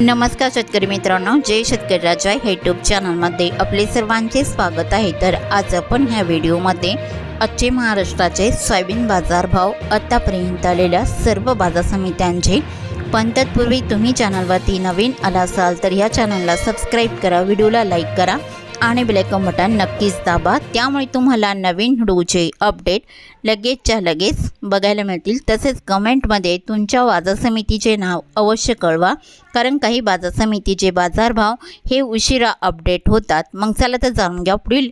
नमस्कार शेतकरी मित्रांनो, जय शेतकरी राजा यूट्यूब चॅनलमध्ये आपले सर्वांचे स्वागत आहे। तर आज आपण ह्या व्हिडिओमध्ये आजचे महाराष्ट्राचे सोयाबीन बाजारभाव, आतापर्यंत आलेल्या सर्व बाजार समित्यांचे, पण तत्पूर्वी तुम्ही चॅनलवरती नवीन आला असाल तर या चॅनलला सबस्क्राईब करा, व्हिडिओला लाईक करा आणि बेल आयकॉन बटन नक्कीच दाबा, त्यामुळे तुम्हाला नवीन व्हिडिओचे अपडेट लगेचच्या लगेच बघायला मिळतील। तसेच कमेंटमध्ये तुमच्या बाजार समितीचे नाव अवश्य कळवा, कारण काही बाजार समितीचे बाजारभाव हे उशिरा अपडेट होतात। मग चला तर जाणून घ्या पुढील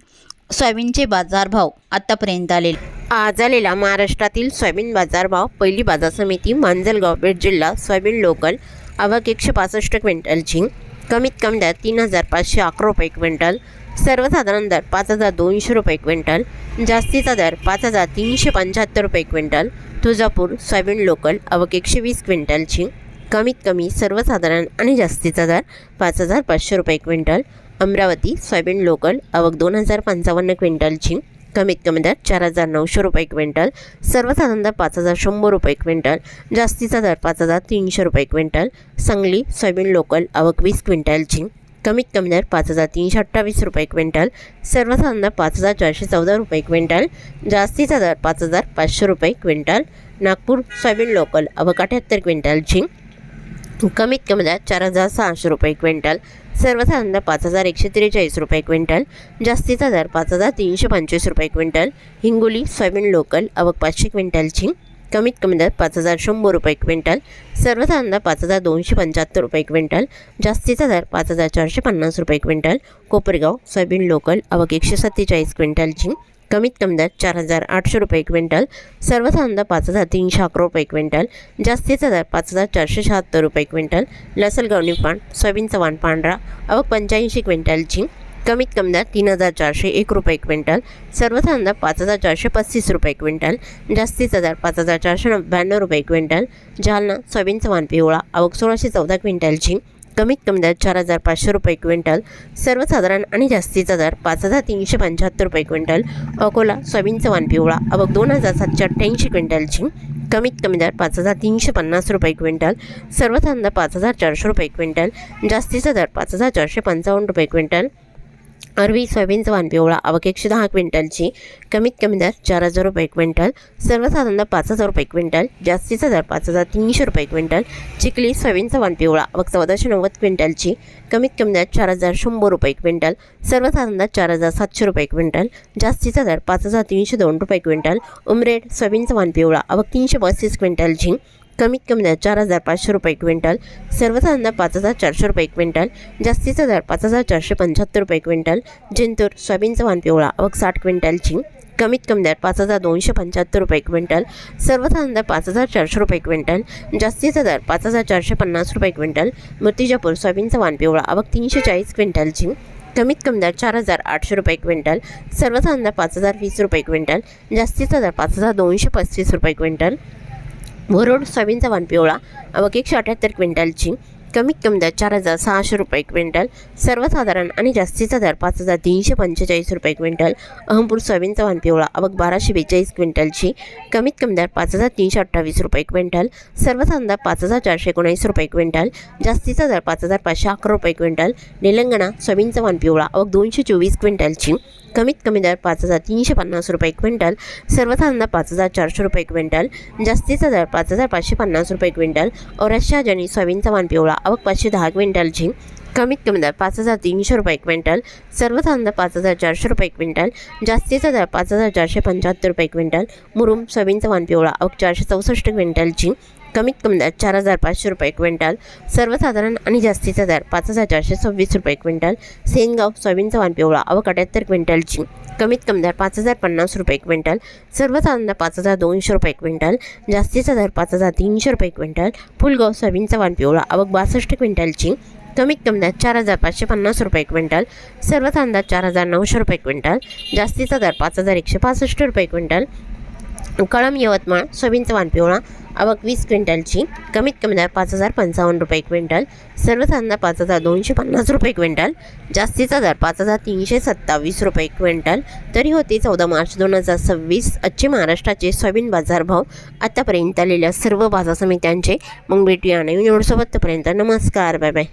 सोयाबीनचे बाजारभाव आतापर्यंत आलेले। आज आलेला महाराष्ट्रातील सोयाबीन बाजारभाव। पहिली बाजार समिती मांजलगाव, बीड जिल्हा। सोयाबीन लोकल आवक 165 क्विंटलची, कमीत कमी दर 3511 रुपये क्विंटल, सर्वसाधारण दर 5200 रुपये क्विंटल, जास्तीचा दर 5375 रुपये क्विंटल। तुळजापूर सोयाबीन लोकल आवक 120 क्विंटलची, कमीत कमी सर्वसाधारण आणि जास्तीचा दर 5500 रुपये क्विंटल। अमरावती सोयाबीन लोकल आवक 2055 क्विंटलची, कमीत कमी दर 4900 रुपये क्विंटल, सर्वसाधारण दर 5100 रुपये क्विंटल, जास्तीचा दर 5300 रुपये क्विंटल। सांगली सोयाबीन लोकल आवक 20 क्विंटलची, कमीत कमी दर 5328 रुपये क्विंटल, सर्वसाधारण दर 5414 रुपये क्विंटल, जास्तीचा दर 5500 रुपये क्विंटल। नागपूर सोयाबीन लोकल आवक 78 क्विंटलची, कमीत कमी दर 4600 रुपये क्विंटल, सर्वसाधारण दर 5143 रुपये क्विंटल, जास्तीचा दर 5325 रुपये क्विंटल। हिंगोली सोयाबीन लोकल आवक 500 क्विंटलची, कमीत कमी दर 5100 रुपये क्विंटल, सर्वसाधारण दर 5275 रुपये क्विंटल, जास्तीचा दर 5450 रुपये क्विंटल। कोपरगाव सोयाबीन लोकल आवक 147 क्विंटलची, कमीत कमी दर 4800 रुपये क्विंटल, सर्वसाधारण दर 5311 रुपये क्विंटल, जास्तीचा दर 5476 रुपये क्विंटल। लसलगाव निपाण सोयाबीन चव्हाण पांढरा आवक 85 क्विंटलची, कमीत कमी दर 3401 रुपये क्विंटल, सर्वसाधारण दर 5435 रुपये क्विंटल, जास्तीचा दर 5492 रुपये क्विंटल। जालना सोयाबीन चव्हाण पिवळा आवक 1614 क्विंटलची, कमीत कमी दर 4500 रुपये क्विंटल, सर्वसाधारण आणि जास्तीचा दर 5375 रुपये क्विंटल। अकोला सोयाबीन चव्हाण पिवळा आवक 2788 क्विंटलची, कमीत कमी दर 5350 रुपये क्विंटल, सर्वसाधारण दर 5400 रुपये क्विंटल, जास्तीचा दर 5455 रुपये क्विंटल। अरवी सोयाबीन चव्हाण पिवळा आवक 110 क्विंटलची, कमीत कमी दर 4000 रुपये क्विंटल, सर्वसाधारण दर 5000 रुपये क्विंटल, जास्तीचा दर 5300 रुपये क्विंटल। चिखली सोयाबीन चव्हाण पिवळा आवक 1490 क्विंटलची, कमीत कमी दर 4100 रुपये क्विंटल, सर्वसाधारण दर 4700 रुपये क्विंटल, जास्तीचा दर 5302 रुपये क्विंटल। उमरेड सोयाबीन चव्हाण पिवळा आवक 332 क्विंटलची, कमीत कमी दर 4500 रुपये क्विंटल, सर्वसाधारण दर 5400 रुपये क्विंटल, जास्तीचा दर 5475 रुपये क्विंटल। जिंतूर सोयाबीन चव्हाण पिवळा आवक 60 क्विंटलची, कमीत कमी दर 5275 रुपये क्विंटल, सर्वसाधारण दर 5400 रुपये क्विंटल, जास्तीचा दर 5450 रुपये क्विंटल। मूर्तिजापूर सोयाबीन चव्हाण पिवळा आवक 340 क्विंटलची, कमीत कमी दर 4800 रुपये क्विंटल, सर्वसाधारण दर 5020 रुपये क्विंटल, जास्तीचा दर 5235 रुपये क्विंटल। मुरुड सोयाबीन चव्हाण पिवळा आवक 178 क्विंटलची, कमीत कमी दर 4600 रुपये क्विंटल, सर्वसाधारण आणि जास्तीचा दर 5345 रुपये क्विंटल। अहमपूर सोयाबीन चव्हाण पिवळा आवक 1242 क्विंटलची, कमीत कमी दर 5328 रुपये क्विंटल, सर्वसाधारण दर 5419 रुपये क्विंटल, जास्तीचा दर 5511 रुपये क्विंटल। निलंगणा सोयाबीन चव्हाण पिवळा आवक 224 क्विंटलची, कमीत कमी दर 5350 रुपये क्विंटल, सर्वसाधारण दर 5400 रुपये क्विंटल, जास्तीचा दर 5550 रुपये क्विंटल। औरक्षा जनी सोयाबीन चव्हाण पिवळा आवक 510 क्विंटलची, कमीत कमी दर 5300 रुपये क्विंटल, सर्वसाधारण दर 5400 रुपये क्विंटल, जास्तीचा दर 5475 रुपये क्विंटल। मुरुम सोयाबीन चव्हाण पिवळा आवक 464 क्विंटलची, कमीत कमी दर 4500 रुपये क्विंटल, सर्वसाधारण आणि जास्तीचा दर 5426 रुपये क्विंटल। सेनगाव सोयाबीन चव्हाण पिवळा आवक 78 क्विंटलची, कमीत कमी दर 5050 रुपये क्विंटल, सर्वसाधारण दर 5200 रुपये क्विंटल, जास्तीचा दर 5300 रुपये क्विंटल। फुलगाव सोयाबीन चव्हाण पिवळा आवक 62 क्विंटलची, कमीत कमी दर 4550 रुपये क्विंटल, सर्वसाधारण दर 4900 रुपये क्विंटल, जास्तीचा दर 5165 रुपये क्विंटल। कळंब यवतमाळ सोयाबीनचा वाण पिवळा आवक 20 क्विंटलची, कमीत कमी दर 5,055 रुपये क्विंटल, सर्वसाधारण 5,250 रुपये क्विंटल, जास्तीचा दर 5,327 रुपये क्विंटल. तरी होते 14 मार्च 2026 आजचे महाराष्ट्राचे सोयाबीन बाजारभाव आतापर्यंत आलेल्या सर्व बाजार समित्यांचे. मग भेटूया नवीन व्हिडिओसोबत. तोपर्यंत नमस्कार, बाय बाय.